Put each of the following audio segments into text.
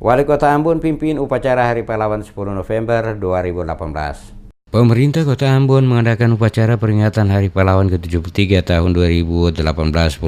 Wali Kota Ambon pimpin upacara Hari Pahlawan 10 November 2018. Pemerintah Kota Ambon mengadakan upacara peringatan Hari Pahlawan ke-73 tahun 2018 10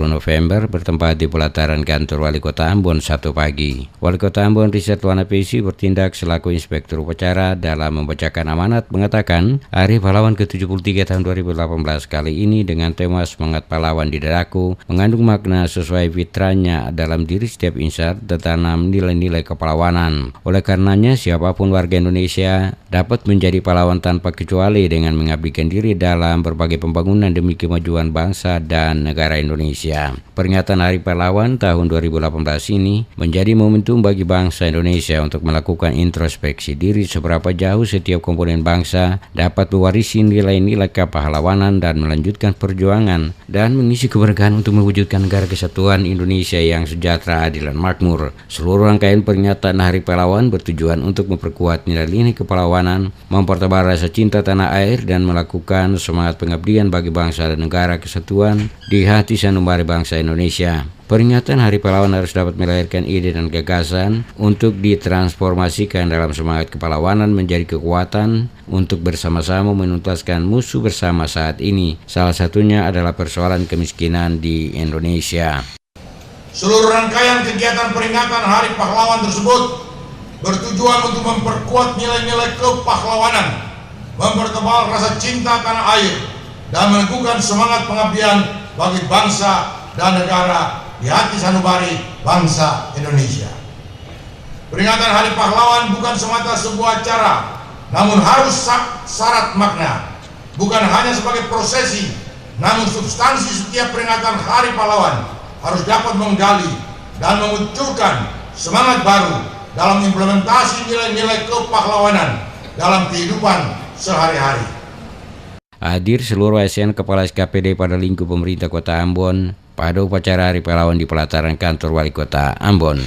November bertempat di pelataran kantor Wali Kota Ambon Sabtu pagi. Wali Kota Ambon Richard Wanapesi bertindak selaku inspektur upacara dalam membacakan amanat mengatakan Hari Pahlawan ke-73 tahun 2018 kali ini dengan tema Semangat Pahlawan di Dadaku mengandung makna sesuai fitrahnya dalam diri setiap insan tertanam nilai-nilai kepahlawanan. Oleh karenanya siapapun warga Indonesia dapat menjadi pahlawan tanpa kecuali dengan mengabdikan diri dalam berbagai pembangunan demi kemajuan bangsa dan negara Indonesia. Peringatan Hari Pahlawan tahun 2018 ini menjadi momentum bagi bangsa Indonesia untuk melakukan introspeksi diri seberapa jauh setiap komponen bangsa dapat mewarisi nilai-nilai kepahlawanan dan melanjutkan perjuangan dan mengisi keberkahan untuk mewujudkan negara kesatuan Indonesia yang sejahtera, adil, dan makmur. Seluruh rangkaian peringatan Hari Pahlawan bertujuan untuk memperkuat nilai-nilai kepahlawanan, mempertebal rasa cinta tanah air, dan melakukan semangat pengabdian bagi bangsa dan negara kesatuan di hati sanubari bangsa Indonesia. Peringatan Hari Pahlawan harus dapat melahirkan ide dan gagasan untuk ditransformasikan dalam semangat kepahlawanan menjadi kekuatan untuk bersama-sama menuntaskan musuh bersama saat ini. Salah satunya adalah persoalan kemiskinan di Indonesia. Seluruh rangkaian kegiatan peringatan Hari Pahlawan tersebut bertujuan untuk memperkuat nilai-nilai kepahlawanan, mempertebal rasa cinta tanah air, dan melakukan semangat pengabdian bagi bangsa dan negara di hati sanubari bangsa Indonesia. Peringatan Hari Pahlawan bukan semata sebuah acara, namun harus syarat makna. Bukan hanya sebagai prosesi, namun substansi setiap peringatan Hari Pahlawan harus dapat menggali dan memunculkan semangat baru dalam implementasi nilai-nilai kepahlawanan dalam kehidupan sehari-hari. Hadir seluruh ASN Kepala SKPD pada lingkup pemerintah Kota Ambon pada upacara Hari Pahlawan di pelataran kantor Wali Kota Ambon.